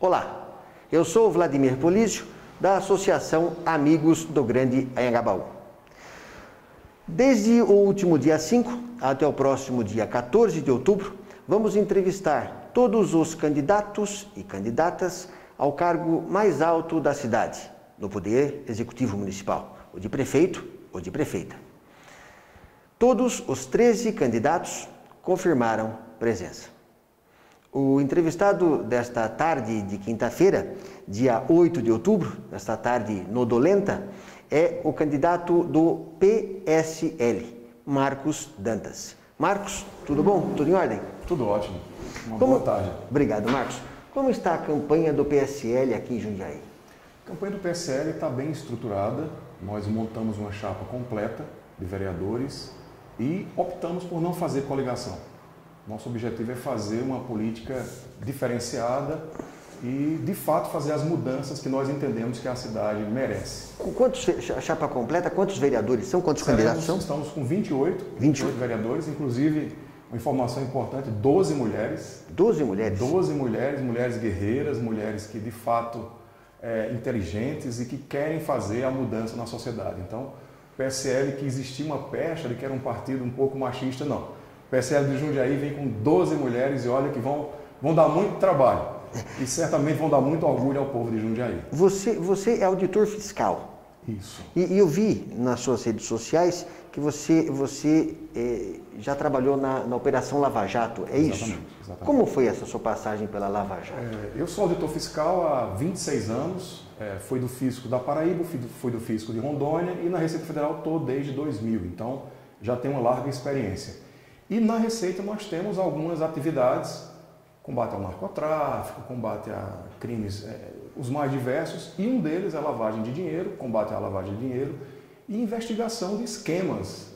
Olá, eu sou o Vladimir Polício, da Associação Amigos do Grande Anhangabaú. Desde o último dia 5 até o próximo dia 14 de outubro, vamos entrevistar todos os candidatos e candidatas ao cargo mais alto da cidade, no Poder Executivo Municipal, o de prefeito ou de prefeita. Todos os 13 candidatos confirmaram presença. O entrevistado desta tarde de quinta-feira, dia 8 de outubro, nesta tarde nodolenta, é o candidato do PSL, Marcos Dantas. Marcos, tudo bom? Tudo em ordem? Tudo ótimo. Boa tarde. Obrigado, Marcos. Como está a campanha do PSL aqui em Jundiaí? A campanha do PSL está bem estruturada. Nós montamos uma chapa completa de vereadores e optamos por não fazer coligação. Nosso objetivo é fazer uma política diferenciada e, de fato, fazer as mudanças que nós entendemos que a cidade merece. Com quantos, chapa completa, quantos vereadores são? Quantos candidatos são? Estamos com 28 vereadores, inclusive, uma informação importante, 12 mulheres. 12 mulheres? 12 mulheres, mulheres guerreiras, mulheres que, de fato, inteligentes e que querem fazer a mudança na sociedade. Então, o PSL, que existia uma pecha de que era um partido um pouco machista, não. O PSL de Jundiaí vem com 12 mulheres e olha que vão dar muito trabalho e certamente vão dar muito orgulho ao povo de Jundiaí. Você é auditor fiscal. Isso. E eu vi nas suas redes sociais que você já trabalhou na Operação Lava Jato, é isso? Exatamente. Como foi essa sua passagem pela Lava Jato? Eu sou auditor fiscal há 26 anos, fui do Fisco da Paraíba, fui do Fisco de Rondônia e na Receita Federal estou desde 2000, então já tenho uma larga experiência. E na Receita nós temos algumas atividades, combate ao narcotráfico, combate a crimes os mais diversos, e um deles é lavagem de dinheiro, combate à lavagem de dinheiro e investigação de esquemas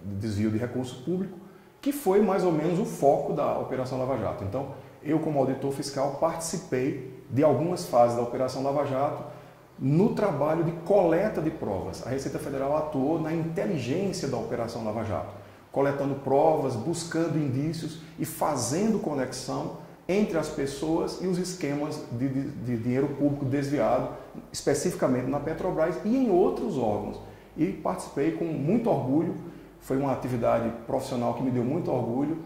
de desvio de recurso público, que foi mais ou menos o foco da Operação Lava Jato. Então, eu como auditor fiscal participei de algumas fases da Operação Lava Jato no trabalho de coleta de provas. A Receita Federal atuou na inteligência da Operação Lava Jato, coletando provas, buscando indícios e fazendo conexão entre as pessoas e os esquemas de dinheiro público desviado, especificamente na Petrobras e em outros órgãos. E participei com muito orgulho, foi uma atividade profissional que me deu muito orgulho,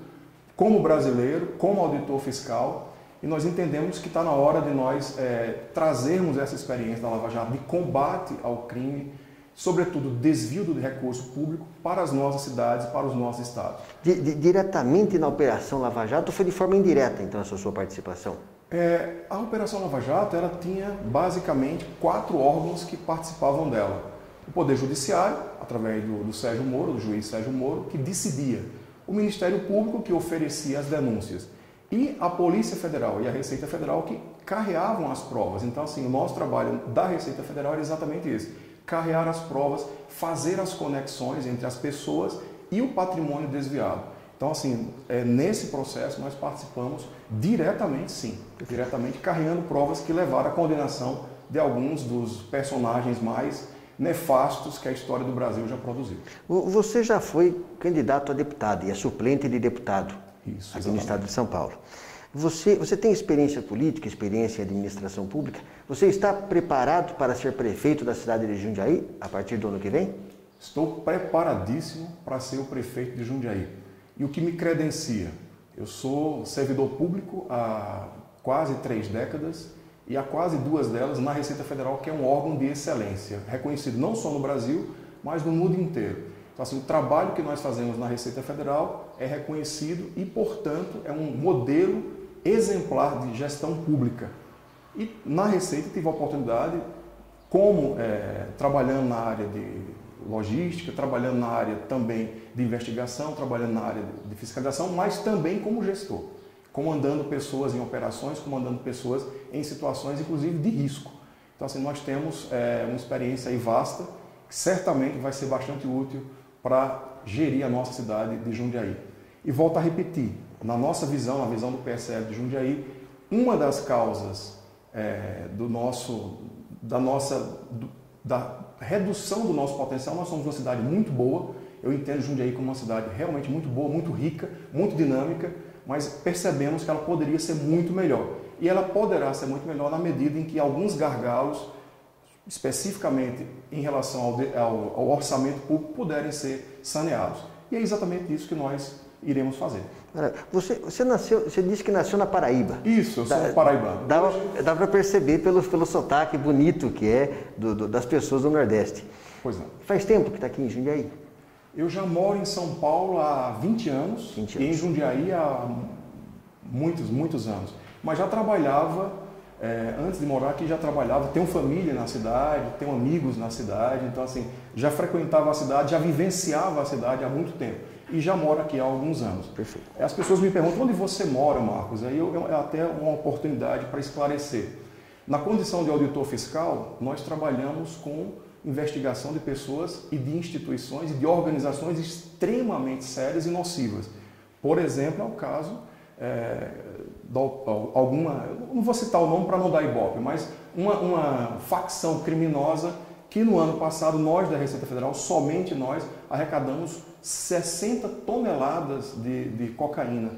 como brasileiro, como auditor fiscal, e nós entendemos que está na hora de nós trazermos essa experiência da Lava Jato de combate ao crime, sobretudo desvio de recurso público para as nossas cidades, para os nossos estados. Diretamente na Operação Lava Jato ou foi de forma indireta, então, essa sua participação? A Operação Lava Jato ela tinha basicamente 4 órgãos que participavam dela. O Poder Judiciário, através do Sérgio Moro, do juiz Sérgio Moro, que decidia. O Ministério Público, que oferecia as denúncias. E a Polícia Federal e a Receita Federal, que carreavam as provas. Então, assim, o nosso trabalho da Receita Federal era exatamente esse. Carrear as provas, fazer as conexões entre as pessoas e o patrimônio desviado. Então, assim, nesse processo nós participamos diretamente, sim, diretamente carregando provas que levaram à condenação de alguns dos personagens mais nefastos que a história do Brasil já produziu. Você já foi candidato a deputado e é suplente de deputado aqui no estado de São Paulo. Você tem experiência política, experiência em administração pública? Você está preparado para ser prefeito da cidade de Jundiaí a partir do ano que vem? Estou preparadíssimo para ser o prefeito de Jundiaí. E o que me credencia? Eu sou servidor público há quase 3 décadas e há quase 2 delas na Receita Federal, que é um órgão de excelência, reconhecido não só no Brasil, mas no mundo inteiro. Então, assim, o trabalho que nós fazemos na Receita Federal é reconhecido e, portanto, é um modelo exemplar de gestão pública. E na Receita tive a oportunidade, como trabalhando na área de logística, trabalhando na área também de investigação, trabalhando na área de fiscalização, mas também como gestor, comandando pessoas em operações, comandando pessoas em situações, inclusive, de risco. Então, assim, nós temos uma experiência aí vasta, que certamente vai ser bastante útil para gerir a nossa cidade de Jundiaí. E volto a repetir, na nossa visão, na visão do PSL de Jundiaí, uma das causas da redução do nosso potencial, nós somos uma cidade muito boa, eu entendo Jundiaí como uma cidade realmente muito boa, muito rica, muito dinâmica, mas percebemos que ela poderia ser muito melhor. e ela poderá ser muito melhor na medida em que alguns gargalos, especificamente em relação ao orçamento público, puderem ser saneados. E é exatamente isso que nós iremos fazer. Você disse que nasceu na Paraíba. Isso, eu sou paraibano. Dá para perceber pelo sotaque bonito que é das pessoas do Nordeste. Pois não. Faz tempo que está aqui em Jundiaí? Eu já moro em São Paulo há 20 anos, e em Jundiaí há muitos anos. Mas já trabalhava, antes de morar aqui, já trabalhava, tenho família na cidade, tenho amigos na cidade, então assim, já frequentava a cidade, já vivenciava a cidade há muito tempo. E já moro aqui há alguns anos. Perfeito. As pessoas me perguntam, onde você mora, Marcos? Aí é até uma oportunidade para esclarecer. Na condição de auditor fiscal, nós trabalhamos com investigação de pessoas e de instituições e de organizações extremamente sérias e nocivas. Por exemplo, é o caso não vou citar o nome para não dar ibope, mas uma facção criminosa que no ano passado nós da Receita Federal, somente nós, arrecadamos 60 toneladas de cocaína.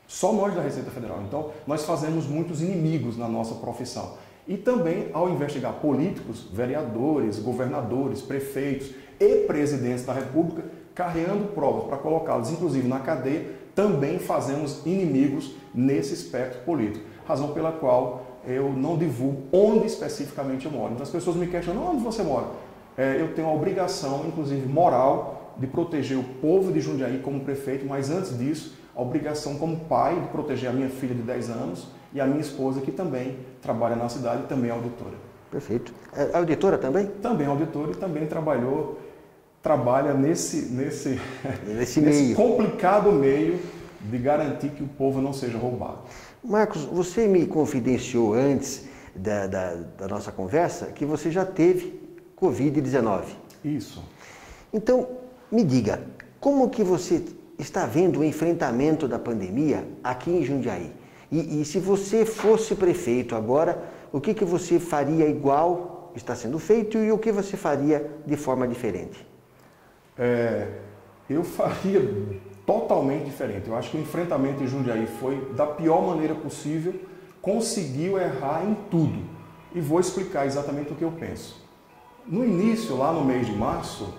Só nós da Receita Federal. Então, nós fazemos muitos inimigos na nossa profissão. E também, ao investigar políticos, vereadores, governadores, prefeitos e presidentes da República, carreando provas para colocá-los, inclusive, na cadeia, também fazemos inimigos nesse espectro político. Razão pela qual eu não divulgo onde especificamente eu moro. Então, as pessoas me questionam, onde você mora? Eu tenho a obrigação, inclusive moral, de proteger o povo de Jundiaí como prefeito, mas antes disso, a obrigação como pai de proteger a minha filha de 10 anos e a minha esposa, que também trabalha na cidade e também é auditora. Perfeito. É auditora também? Também é auditora e também trabalha nesse meio. Complicado meio de garantir que o povo não seja roubado. Marcos, você me confidenciou antes da nossa conversa que você já teve Covid-19. Isso. Então, me diga, como que você está vendo o enfrentamento da pandemia aqui em Jundiaí? E se você fosse prefeito agora, o que você faria igual está sendo feito e o que você faria de forma diferente? Eu faria totalmente diferente. Eu acho que o enfrentamento em Jundiaí foi da pior maneira possível, conseguiu errar em tudo. E vou explicar exatamente o que eu penso. No início, lá no mês de março,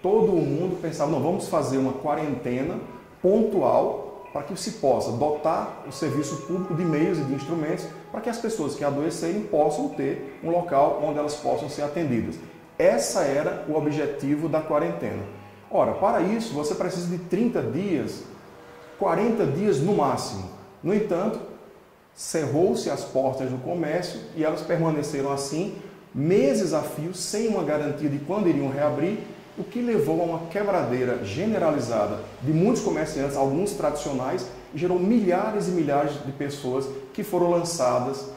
todo mundo pensava, não, vamos fazer uma quarentena pontual para que se possa dotar o serviço público de meios e de instrumentos para que as pessoas que adoecerem possam ter um local onde elas possam ser atendidas. Essa era o objetivo da quarentena. Ora, para isso você precisa de 30 dias, 40 dias no máximo. No entanto, cerrou-se as portas do comércio e elas permaneceram assim meses a fio, sem uma garantia de quando iriam reabrir, o que levou a uma quebradeira generalizada de muitos comerciantes, alguns tradicionais, e gerou milhares e milhares de pessoas que foram lançadas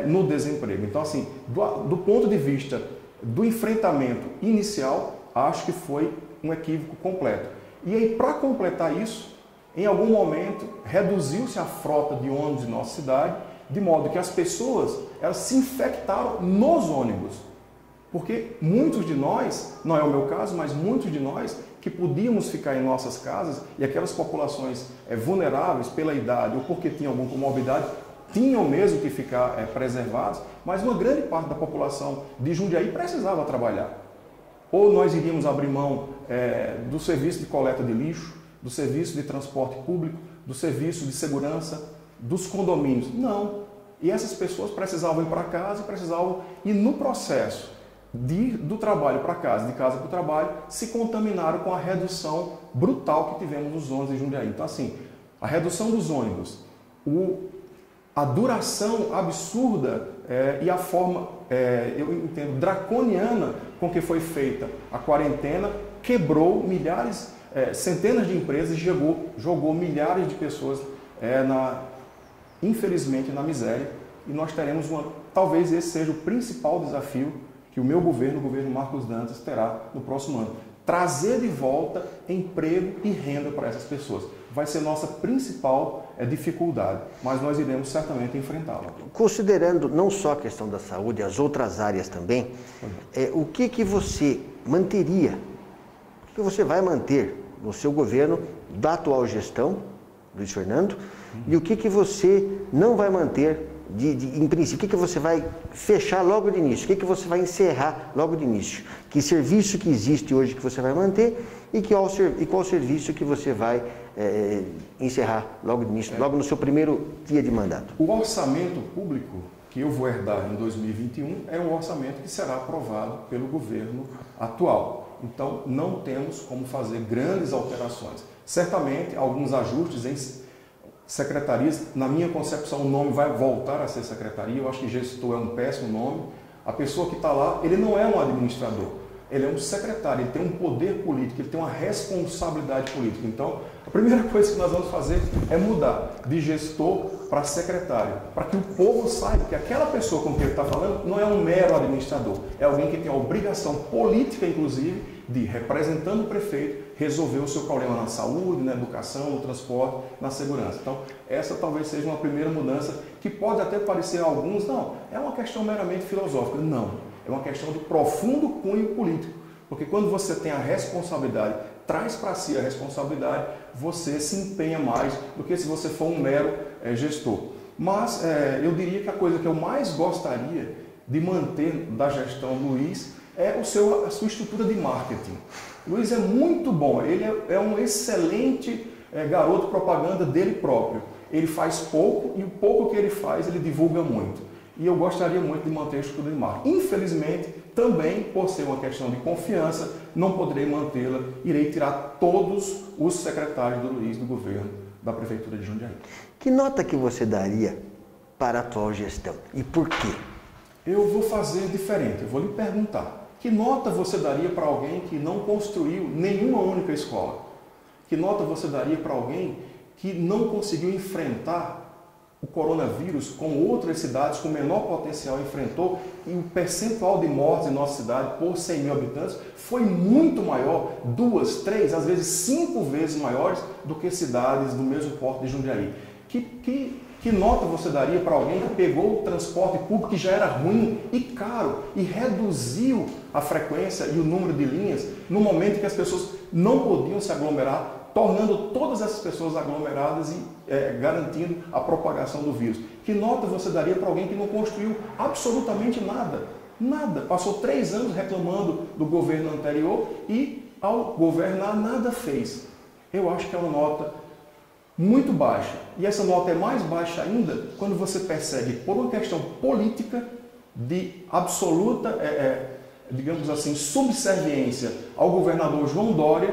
no desemprego. Então, assim, do ponto de vista do enfrentamento inicial, acho que foi um equívoco completo. E aí, para completar isso, em algum momento, reduziu-se a frota de ônibus em nossa cidade, de modo que as pessoas elas se infectaram nos ônibus. Porque muitos de nós, não é o meu caso, mas muitos de nós que podíamos ficar em nossas casas e aquelas populações vulneráveis pela idade ou porque tinham alguma comorbidade, tinham mesmo que ficar preservados, mas uma grande parte da população de Jundiaí precisava trabalhar. Ou nós iríamos abrir mão do serviço de coleta de lixo, do serviço de transporte público, do serviço de segurança, dos condomínios. Não. E essas pessoas precisavam ir para casa, e no processo do trabalho para casa, de casa para o trabalho, se contaminaram com a redução brutal que tivemos nos ônibus de Jundiaí. Então, assim, a redução dos ônibus, a duração absurda e a forma, eu entendo, draconiana com que foi feita a quarentena, quebrou milhares, centenas de empresas e jogou milhares de pessoas, infelizmente, na miséria. E nós teremos talvez esse seja o principal desafio que o meu governo, o governo Marcos Dantas, terá no próximo ano. Trazer de volta emprego e renda para essas pessoas. Vai ser nossa principal dificuldade, mas nós iremos certamente enfrentá-la. Considerando não só a questão da saúde, as outras áreas também, o que você manteria, o que você vai manter no seu governo da atual gestão, Luiz Fernando, e o que você não vai manter em princípio, o que você vai fechar logo de início? O que você vai encerrar logo de início? Que serviço que existe hoje que você vai manter e qual serviço que você vai encerrar logo de início, logo no seu primeiro dia de mandato? O orçamento público que eu vou herdar em 2021 é um orçamento que será aprovado pelo governo atual. Então, não temos como fazer grandes alterações. Certamente, alguns ajustes em secretarias, na minha concepção, o nome vai voltar a ser secretaria. Eu acho que gestor é um péssimo nome. A pessoa que está lá, ele não é um administrador, ele é um secretário, ele tem um poder político, ele tem uma responsabilidade política. Então, a primeira coisa que nós vamos fazer é mudar de gestor para secretário, para que o povo saiba que aquela pessoa com quem ele está falando não é um mero administrador, é alguém que tem a obrigação política, inclusive, de, representando o prefeito, resolver o seu problema na saúde, na educação, no transporte, na segurança. Então, essa talvez seja uma primeira mudança que pode até parecer a alguns, não, é uma questão meramente filosófica. Não, é uma questão de profundo cunho político. Porque quando você tem a responsabilidade, traz para si a responsabilidade, você se empenha mais do que se você for um mero gestor. Mas eu diria que a coisa que eu mais gostaria de manter da gestão Luiz é a sua estrutura de marketing. Luiz é muito bom, ele é um excelente garoto propaganda dele próprio. Ele faz pouco e o pouco que ele faz, ele divulga muito. E eu gostaria muito de manter a estrutura de marketing. Infelizmente, também, por ser uma questão de confiança, não poderei mantê-la. Irei tirar todos os secretários do Luiz do governo da Prefeitura de Jundiaí. Que nota que você daria para a atual gestão e por quê? Eu vou fazer diferente, eu vou lhe perguntar. Que nota você daria para alguém que não construiu nenhuma única escola? Que nota você daria para alguém que não conseguiu enfrentar o coronavírus como outras cidades com menor potencial enfrentou e o percentual de mortes em nossa cidade por 100 mil habitantes foi muito maior, 2, 3, às vezes 5 vezes maiores do que cidades do mesmo porte de Jundiaí? Que nota você daria para alguém que pegou o transporte público que já era ruim e caro e reduziu a frequência e o número de linhas no momento em que as pessoas não podiam se aglomerar, tornando todas essas pessoas aglomeradas e garantindo a propagação do vírus? Que nota você daria para alguém que não construiu absolutamente nada? Nada. Passou 3 anos reclamando do governo anterior e, ao governar, nada fez. Eu acho que é uma nota muito baixa. E essa nota é mais baixa ainda quando você percebe, por uma questão política, de absoluta, digamos assim, subserviência ao governador João Dória,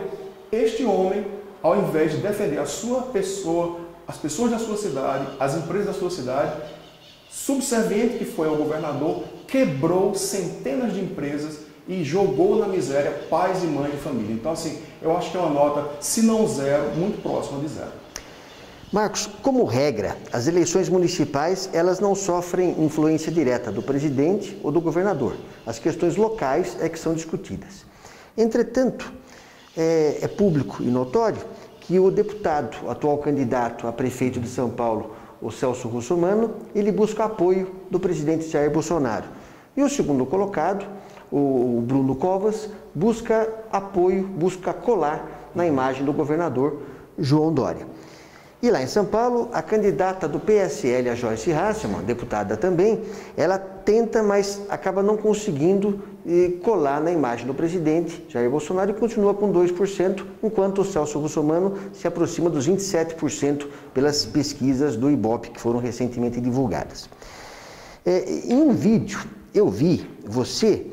este homem, ao invés de defender a sua pessoa, as pessoas da sua cidade, as empresas da sua cidade, subserviente que foi ao governador, quebrou centenas de empresas e jogou na miséria pais e mães de família. Então, assim, eu acho que é uma nota, se não zero, muito próxima de zero. Marcos, como regra, as eleições municipais elas não sofrem influência direta do presidente ou do governador. As questões locais é que são discutidas. Entretanto, é público e notório que o deputado, o atual candidato a prefeito de São Paulo, o Celso Russomano, ele busca apoio do presidente Jair Bolsonaro. E o segundo colocado, o Bruno Covas, busca apoio, busca colar na imagem do governador João Dória. E lá em São Paulo, a candidata do PSL, a Joyce Hasselmann, deputada também, ela tenta, mas acaba não conseguindo colar na imagem do presidente Jair Bolsonaro e continua com 2%, enquanto o Celso Russomano se aproxima dos 27% pelas pesquisas do Ibope, que foram recentemente divulgadas. Em um vídeo, eu vi você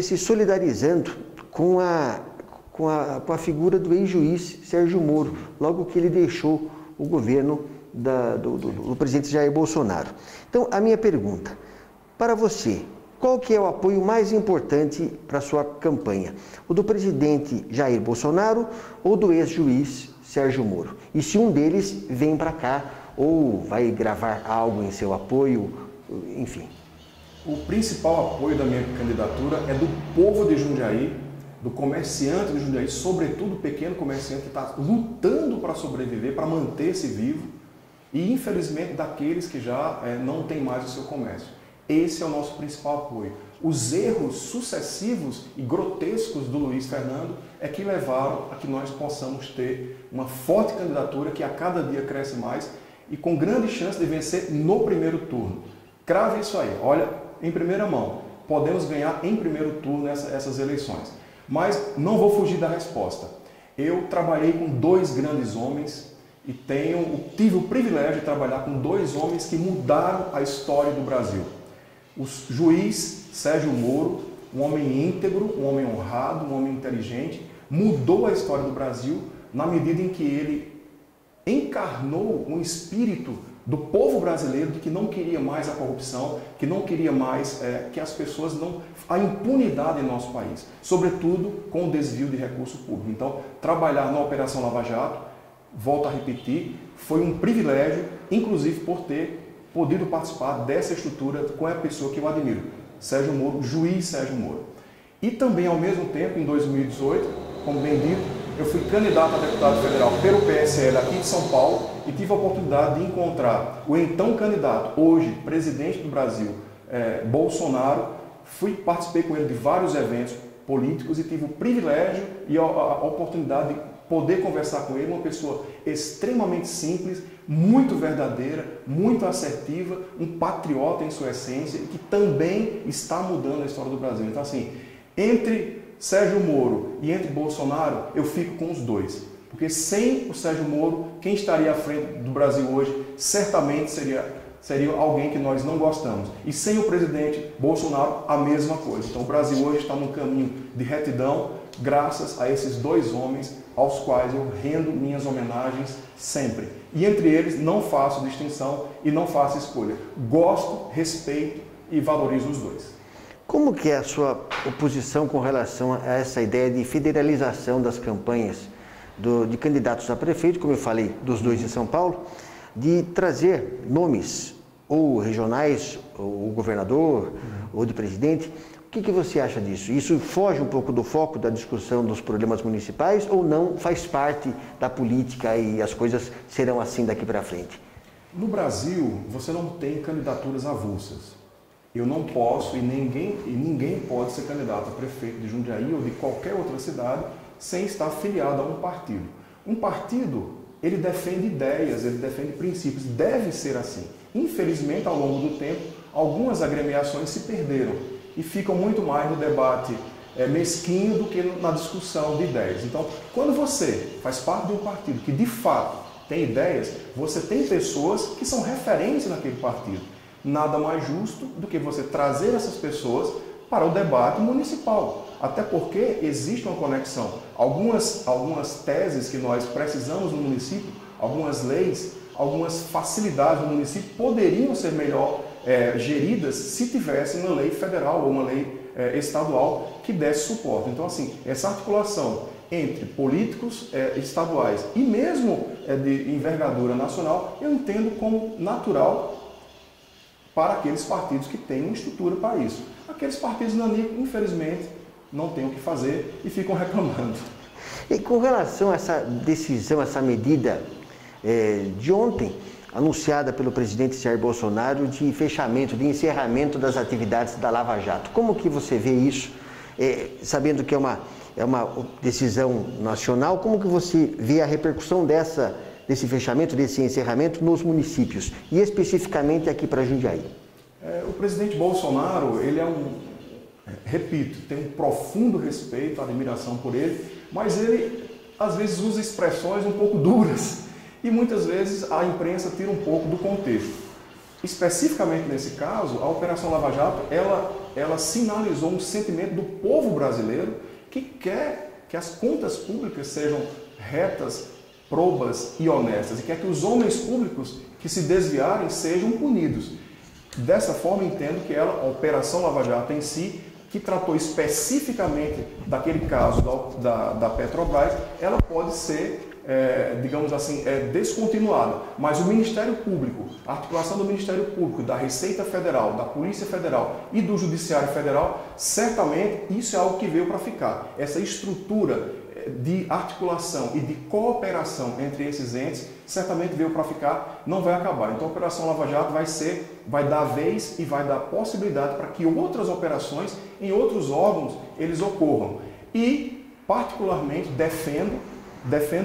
se solidarizando com a figura do ex-juiz Sérgio Moro, logo que ele deixou o governo do presidente Jair Bolsonaro. Então, a minha pergunta, para você, qual que é o apoio mais importante para a sua campanha? O do presidente Jair Bolsonaro ou do ex-juiz Sérgio Moro? E se um deles vem para cá ou vai gravar algo em seu apoio, enfim. O principal apoio da minha candidatura é do povo de Jundiaí, do comerciante de Jundiaí, sobretudo o pequeno comerciante que está lutando para sobreviver, para manter-se vivo, e infelizmente daqueles que já não têm mais o seu comércio. Esse é o nosso principal apoio. Os erros sucessivos e grotescos do Luiz Fernando é que levaram a que nós possamos ter uma forte candidatura que a cada dia cresce mais e com grande chance de vencer no primeiro turno. Crave isso aí, olha, em primeira mão, podemos ganhar em primeiro turno essas eleições. Mas não vou fugir da resposta. Eu trabalhei com dois grandes homens e tive o privilégio de trabalhar com dois homens que mudaram a história do Brasil. O juiz Sérgio Moro, um homem íntegro, um homem honrado, um homem inteligente, mudou a história do Brasil na medida em que ele encarnou um espírito do povo brasileiro de que não queria mais a corrupção, que não queria mais que as pessoas a impunidade em nosso país, sobretudo com o desvio de recurso público. Então, trabalhar na Operação Lava Jato, volto a repetir, foi um privilégio, inclusive por ter podido participar dessa estrutura com a pessoa que eu admiro, Sérgio Moro, juiz Sérgio Moro. E também, ao mesmo tempo, em 2018, como bem dito, eu fui candidato a deputado federal pelo PSL aqui de São Paulo e tive a oportunidade de encontrar o então candidato, hoje presidente do Brasil, Bolsonaro. Participei com ele de vários eventos políticos e tive o privilégio e a oportunidade de poder conversar com ele, uma pessoa extremamente simples, muito verdadeira, muito assertiva, um patriota em sua essência e que também está mudando a história do Brasil. Então, assim, entre Sérgio Moro e entre Bolsonaro, eu fico com os dois. Porque sem o Sérgio Moro, quem estaria à frente do Brasil hoje certamente seria alguém que nós não gostamos. E sem o presidente Bolsonaro, a mesma coisa. Então o Brasil hoje está num caminho de retidão, graças a esses dois homens aos quais eu rendo minhas homenagens sempre. E entre eles não faço distinção e não faço escolha. Gosto, respeito e valorizo os dois. Como que é a sua oposição com relação a essa ideia de federalização das campanhas de candidatos a prefeito, como eu falei, dos dois em São Paulo, de trazer nomes ou regionais, ou governador, ou de presidente? O que você acha disso? Isso foge um pouco do foco da discussão dos problemas municipais ou não faz parte da política e as coisas serão assim daqui para frente? No Brasil, você não tem candidaturas avulsas. Eu não posso e ninguém pode ser candidato a prefeito de Jundiaí ou de qualquer outra cidade sem estar afiliado a um partido. Um partido, ele defende ideias, ele defende princípios, deve ser assim. Infelizmente, ao longo do tempo, algumas agremiações se perderam e ficam muito mais no debate mesquinho do que na discussão de ideias. Então, quando você faz parte de um partido que de fato tem ideias, você tem pessoas que são referência naquele partido. Nada mais justo do que você trazer essas pessoas para o debate municipal. Até porque existe uma conexão. Algumas teses que nós precisamos no município, algumas leis, algumas facilidades no município poderiam ser melhor geridas se tivesse uma lei federal ou uma lei estadual que desse suporte. Então, assim, essa articulação entre políticos estaduais e mesmo de envergadura nacional, eu entendo como natural para aqueles partidos que têm uma estrutura para isso. Aqueles partidos nanicos, infelizmente, não têm o que fazer e ficam reclamando. E com relação a essa decisão, essa medida de ontem, anunciada pelo presidente Jair Bolsonaro, de fechamento, de encerramento das atividades da Lava Jato, como que você vê isso, sabendo que é uma decisão nacional, como que você vê a repercussão desse fechamento, desse encerramento nos municípios, e especificamente aqui para Jundiaí? O presidente Bolsonaro, ele repito, tem um profundo respeito, admiração por ele, mas ele às vezes usa expressões um pouco duras e muitas vezes a imprensa tira um pouco do contexto. Especificamente nesse caso, a Operação Lava Jato, ela sinalizou um sentimento do povo brasileiro que quer que as contas públicas sejam retas, probas e honestas e quer que os homens públicos que se desviarem sejam punidos. Dessa forma, entendo que a Operação Lava Jato em si, que tratou especificamente daquele caso da Petrobras, ela pode ser, digamos assim, descontinuada. Mas o Ministério Público, a articulação do Ministério Público, da Receita Federal, da Polícia Federal e do Judiciário Federal, certamente isso é algo que veio para ficar. Essa estrutura de articulação e de cooperação entre esses entes certamente veio para ficar, não vai acabar. Então a Operação Lava Jato vai dar vez e vai dar possibilidade para que outras operações em outros órgãos eles ocorram. E particularmente defendo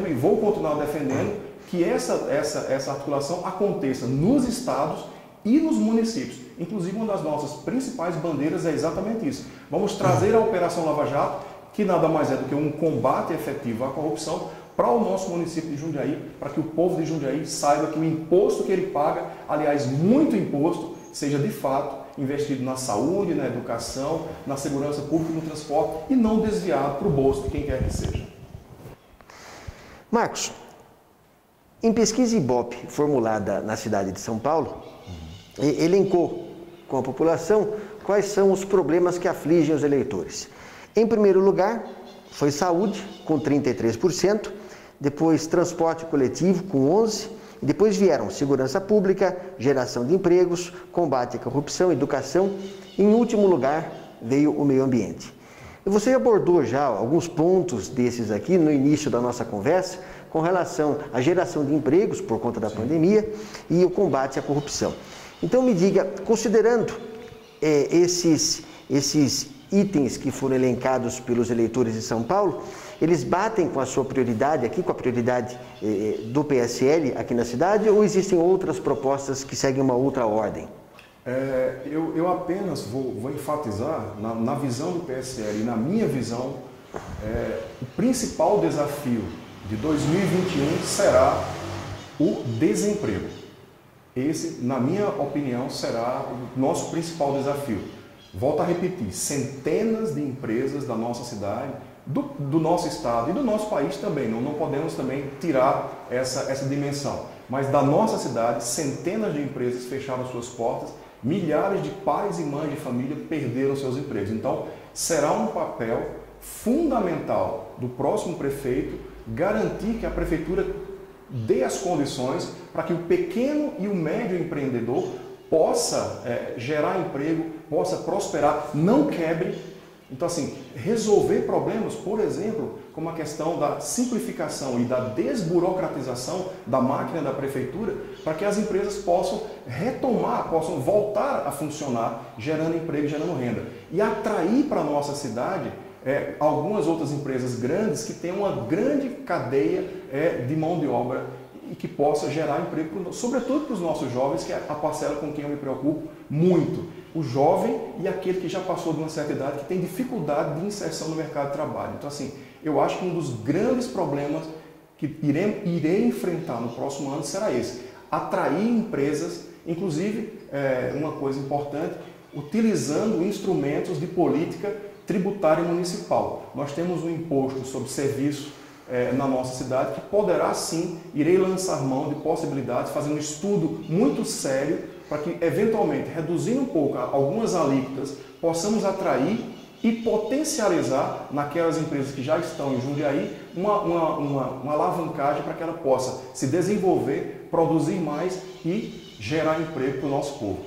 e vou continuar defendendo que essa articulação aconteça nos estados e nos municípios. Inclusive, uma das nossas principais bandeiras é exatamente isso. Vamos trazer a Operação Lava Jato, que nada mais é do que um combate efetivo à corrupção, para o nosso município de Jundiaí, para que o povo de Jundiaí saiba que o imposto que ele paga, aliás, muito imposto, seja de fato investido na saúde, na educação, na segurança pública e no transporte e não desviado para o bolso de quem quer que seja. Marcos, em pesquisa Ibope formulada na cidade de São Paulo, elencou com a população quais são os problemas que afligem os eleitores. Em primeiro lugar, foi saúde, com 33%, depois transporte coletivo, com 11%, e depois vieram segurança pública, geração de empregos, combate à corrupção, educação, e em último lugar veio o meio ambiente. E você abordou já alguns pontos desses aqui no início da nossa conversa, com relação à geração de empregos por conta da pandemia e o combate à corrupção. Então me diga, considerando esses itens que foram elencados pelos eleitores de São Paulo, eles batem com a sua prioridade aqui, com a prioridade do PSL aqui na cidade, ou existem outras propostas que seguem uma outra ordem? Eu apenas vou enfatizar, na visão do PSL e na minha visão, o principal desafio de 2021 será o desemprego. Esse, na minha opinião, será o nosso principal desafio. Volto a repetir, centenas de empresas da nossa cidade, do nosso estado e do nosso país também, não podemos também tirar essa dimensão. Mas da nossa cidade, centenas de empresas fecharam suas portas, milhares de pais e mães de família perderam seus empregos. Então, será um papel fundamental do próximo prefeito garantir que a prefeitura dê as condições para que o pequeno e o médio empreendedor possa gerar emprego, possa prosperar, não quebre. Então, assim, resolver problemas, por exemplo, como a questão da simplificação e da desburocratização da máquina da prefeitura, para que as empresas possam retomar, possam voltar a funcionar, gerando emprego, gerando renda. E atrair para a nossa cidade algumas outras empresas grandes que tenham uma grande cadeia de mão de obra e que possa gerar emprego, sobretudo para os nossos jovens, que é a parcela com quem eu me preocupo muito. O jovem e aquele que já passou de uma certa idade, que tem dificuldade de inserção no mercado de trabalho. Então, assim, eu acho que um dos grandes problemas que irei enfrentar no próximo ano será esse. Atrair empresas, inclusive, uma coisa importante, utilizando instrumentos de política tributária municipal. Nós temos um imposto sobre serviço na nossa cidade que poderá sim, irei lançar mão de possibilidades, fazer um estudo muito sério para que, eventualmente, reduzindo um pouco algumas alíquotas, possamos atrair e potencializar naquelas empresas que já estão em Jundiaí uma alavancagem para que ela possa se desenvolver, produzir mais e gerar emprego para o nosso povo.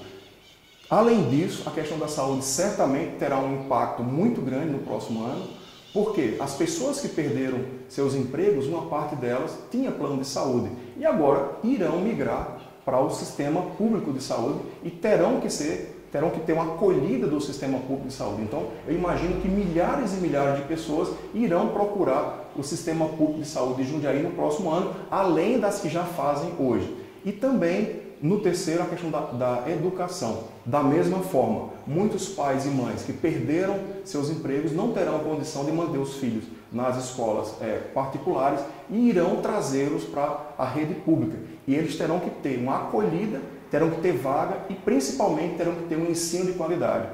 Além disso, a questão da saúde certamente terá um impacto muito grande no próximo ano, porque as pessoas que perderam seus empregos, uma parte delas tinha plano de saúde e agora irão migrar para o sistema público de saúde e terão que ter uma acolhida do sistema público de saúde. Então, eu imagino que milhares e milhares de pessoas irão procurar o sistema público de saúde de Jundiaí no próximo ano, além das que já fazem hoje. E também, no terceiro, a questão da educação. Da mesma forma, muitos pais e mães que perderam seus empregos não terão a condição de manter os filhos nas escolas particulares e irão trazê-los para a rede pública. E eles terão que ter uma acolhida, terão que ter vaga e principalmente terão que ter um ensino de qualidade.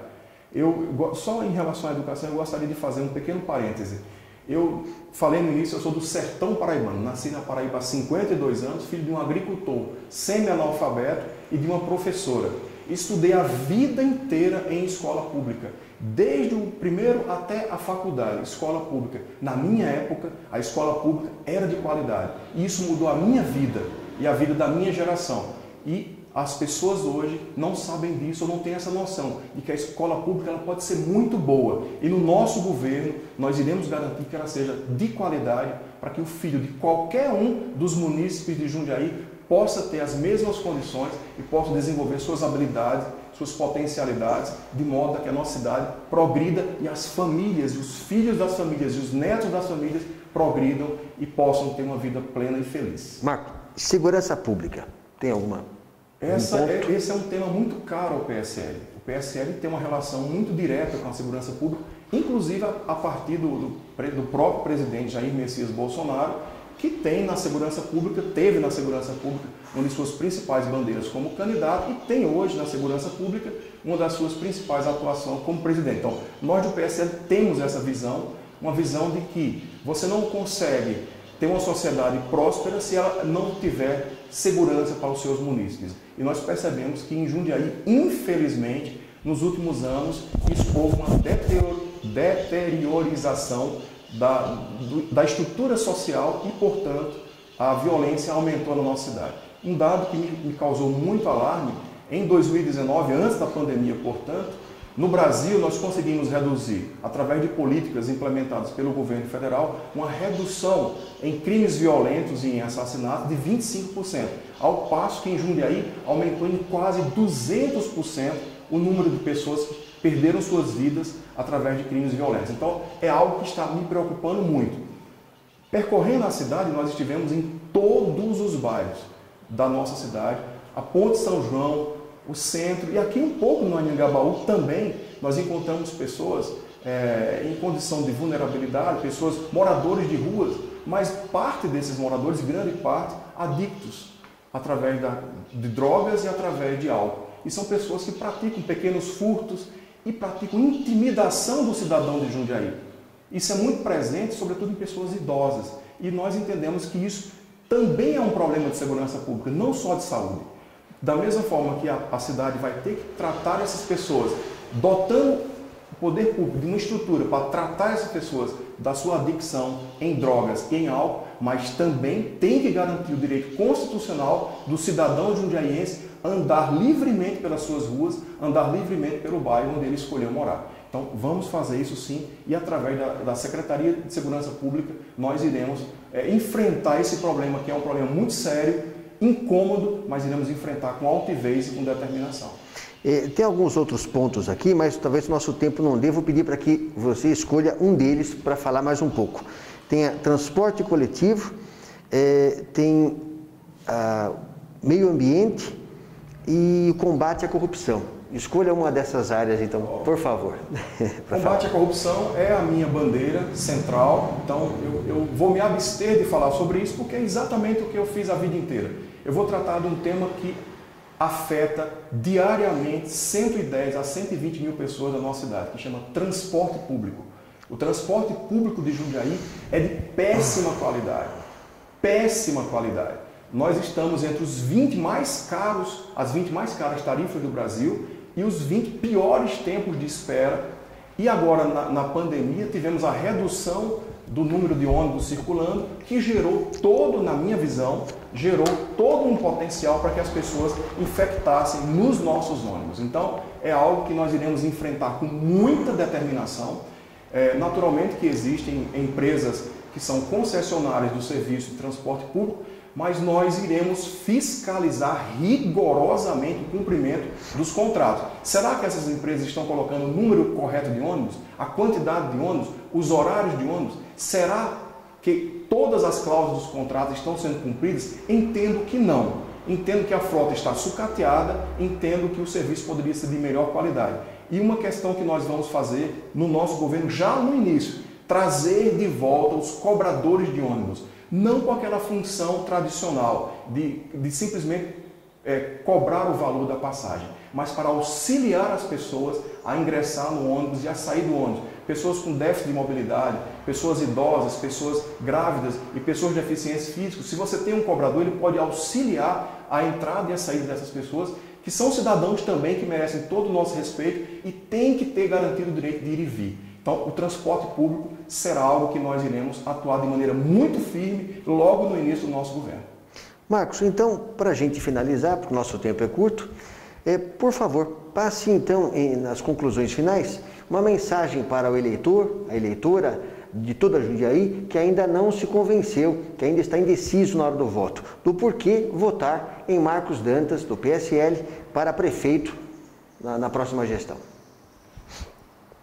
Só em relação à educação, eu gostaria de fazer um pequeno parêntese. Eu falei no início, eu sou do sertão paraibano, nasci na Paraíba há 52 anos, filho de um agricultor semi-analfabeto e de uma professora. Estudei a vida inteira em escola pública, desde o primeiro até a faculdade, escola pública. Na minha época, a escola pública era de qualidade. E isso mudou a minha vida e a vida da minha geração. E as pessoas hoje não sabem disso ou não têm essa noção de que a escola pública ela pode ser muito boa. E no nosso governo, nós iremos garantir que ela seja de qualidade para que o filho de qualquer um dos munícipes de Jundiaí possa ter as mesmas condições e possa desenvolver suas habilidades, suas potencialidades, de modo que a nossa cidade progrida e as famílias, os filhos das famílias e os netos das famílias progridam e possam ter uma vida plena e feliz. Marco, Segurança pública, tem alguma? Esse é um tema muito caro ao PSL. O PSL tem uma relação muito direta com a segurança pública, inclusive a partir do próprio presidente Jair Messias Bolsonaro, que tem na segurança pública, teve na segurança pública uma de suas principais bandeiras como candidato e tem hoje na segurança pública uma das suas principais atuações como presidente. Então, nós do PSL temos essa visão, uma visão de que você não consegue ter uma sociedade próspera se ela não tiver segurança para os seus munícipes. E nós percebemos que em Jundiaí, infelizmente, nos últimos anos, isso houve uma deteriorização da estrutura social e, portanto, a violência aumentou na nossa cidade. Um dado que me causou muito alarme, em 2019, antes da pandemia, portanto, no Brasil nós conseguimos reduzir, através de políticas implementadas pelo governo federal, uma redução em crimes violentos e em assassinatos de 25%, ao passo que em Jundiaí aumentou em quase 200% o número de pessoas que perderam suas vidas através de crimes violentos. Então, é algo que está me preocupando muito. Percorrendo a cidade, nós estivemos em todos os bairros da nossa cidade, a Ponte São João, o centro, e aqui um pouco no Anhangabaú também, nós encontramos pessoas em condição de vulnerabilidade, pessoas, moradores de ruas, mas parte desses moradores, grande parte, adictos, através de drogas e através de álcool. E são pessoas que praticam pequenos furtos e praticam intimidação do cidadão de Jundiaí. Isso é muito presente, sobretudo em pessoas idosas. E nós entendemos que isso também é um problema de segurança pública, não só de saúde. Da mesma forma que a cidade vai ter que tratar essas pessoas, dotando o poder público de uma estrutura para tratar essas pessoas da sua adicção em drogas e em álcool, mas também tem que garantir o direito constitucional do cidadão jundiaiense andar livremente pelas suas ruas, andar livremente pelo bairro onde ele escolheu morar. Então, vamos fazer isso sim, e através da Secretaria de Segurança Pública, nós iremos enfrentar esse problema, que é um problema muito sério, incômodo, mas iremos enfrentar com altivez e com determinação. Tem alguns outros pontos aqui, mas talvez o nosso tempo não dê. Vou pedir para que você escolha um deles para falar mais um pouco. Tem transporte coletivo, tem meio ambiente e combate à corrupção. Escolha uma dessas áreas, então, por favor. Combate à corrupção é a minha bandeira central, então eu vou me abster de falar sobre isso porque é exatamente o que eu fiz a vida inteira. Eu vou tratar de um tema que afeta diariamente 110 a 120 mil pessoas da nossa cidade, que chama transporte público. O transporte público de Jundiaí é de péssima qualidade. Péssima qualidade. Nós estamos entre os 20 mais caros, as 20 mais caras tarifas do Brasil e os 20 piores tempos de espera. E agora, na pandemia, tivemos a redução do número de ônibus circulando, que gerou todo, na minha visão, gerou todo um potencial para que as pessoas infectassem nos nossos ônibus. Então, é algo que nós iremos enfrentar com muita determinação. Naturalmente que existem empresas que são concessionárias do serviço de transporte público, mas nós iremos fiscalizar rigorosamente o cumprimento dos contratos. Será que essas empresas estão colocando o número correto de ônibus, a quantidade de ônibus, os horários de ônibus? Será que todas as cláusulas dos contratos estão sendo cumpridas? Entendo que não. Entendo que a frota está sucateada, entendo que o serviço poderia ser de melhor qualidade. E uma questão que nós vamos fazer no nosso governo já no início, trazer de volta os cobradores de ônibus. Não com aquela função tradicional de simplesmente cobrar o valor da passagem, mas para auxiliar as pessoas a ingressar no ônibus e a sair do ônibus. Pessoas com déficit de mobilidade, pessoas idosas, pessoas grávidas e pessoas de deficiência física. Se você tem um cobrador, ele pode auxiliar a entrada e a saída dessas pessoas, que são cidadãos também que merecem todo o nosso respeito e têm que ter garantido o direito de ir e vir. Então, o transporte público será algo que nós iremos atuar de maneira muito firme logo no início do nosso governo. Marcos, então, para a gente finalizar, porque o nosso tempo é curto, por favor, passe então, nas conclusões finais, uma mensagem para o eleitor, a eleitora de toda a Jundiaí, que ainda não se convenceu, que ainda está indeciso na hora do voto, do porquê votar em Marcos Dantas, do PSL, para prefeito na próxima gestão.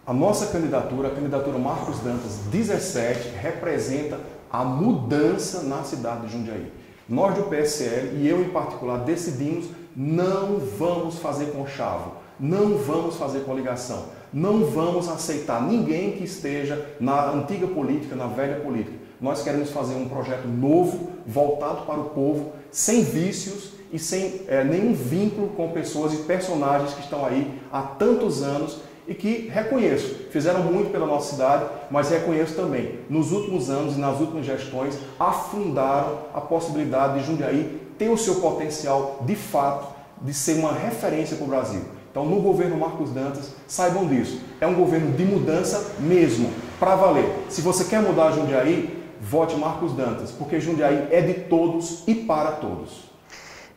A nossa candidatura, a candidatura Marcos Dantas 17, representa a mudança na cidade de Jundiaí. Nós do PSL, e eu em particular, decidimos não vamos fazer conchavo, não vamos fazer coligação, não vamos aceitar ninguém que esteja na antiga política, na velha política. Nós queremos fazer um projeto novo, voltado para o povo, sem vícios e sem nenhum vínculo com pessoas e personagens que estão aí há tantos anos e que reconheço, fizeram muito pela nossa cidade, mas reconheço também, nos últimos anos e nas últimas gestões, afundaram a possibilidade de Jundiaí ter o seu potencial, de fato, de ser uma referência para o Brasil. Então, no governo Marcos Dantas, saibam disso, é um governo de mudança mesmo, para valer. Se você quer mudar Jundiaí, vote Marcos Dantas, porque Jundiaí é de todos e para todos.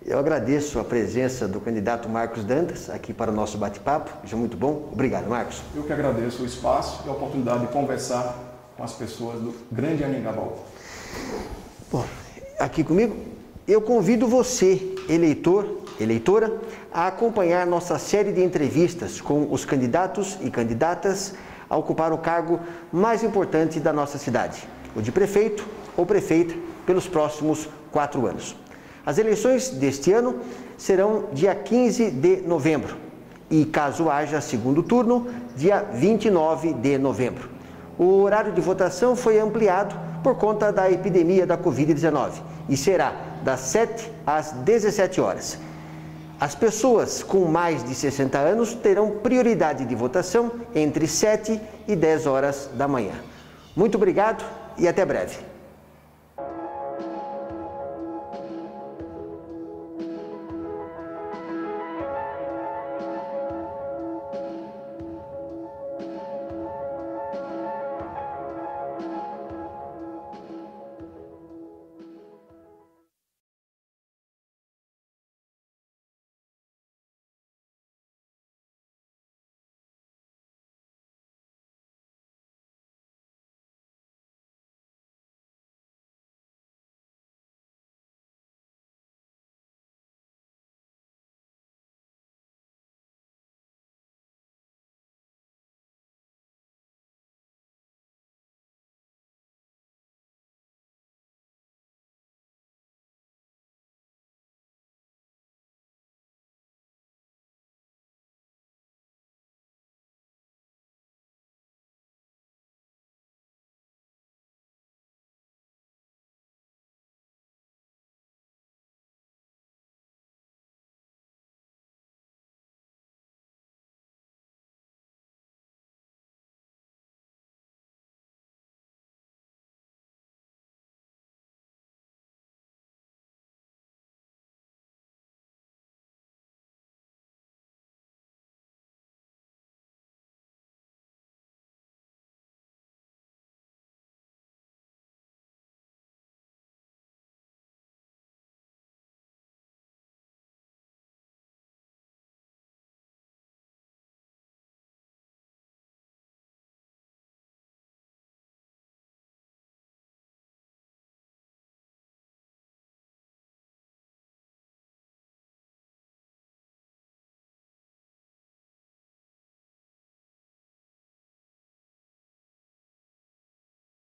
Eu agradeço a presença do candidato Marcos Dantas aqui para o nosso bate-papo. Já muito bom. Obrigado, Marcos. Eu que agradeço o espaço e a oportunidade de conversar com as pessoas do grande Anhangabaú. Bom, aqui comigo, eu convido você, eleitora, a acompanhar nossa série de entrevistas com os candidatos e candidatas a ocupar o cargo mais importante da nossa cidade, o de prefeito ou prefeita, pelos próximos 4 anos. As eleições deste ano serão dia 15 de novembro e, caso haja segundo turno, dia 29 de novembro. O horário de votação foi ampliado por conta da epidemia da Covid-19 e será das 7 às 17 horas. As pessoas com mais de 60 anos terão prioridade de votação entre 7 e 10 horas da manhã. Muito obrigado e até breve.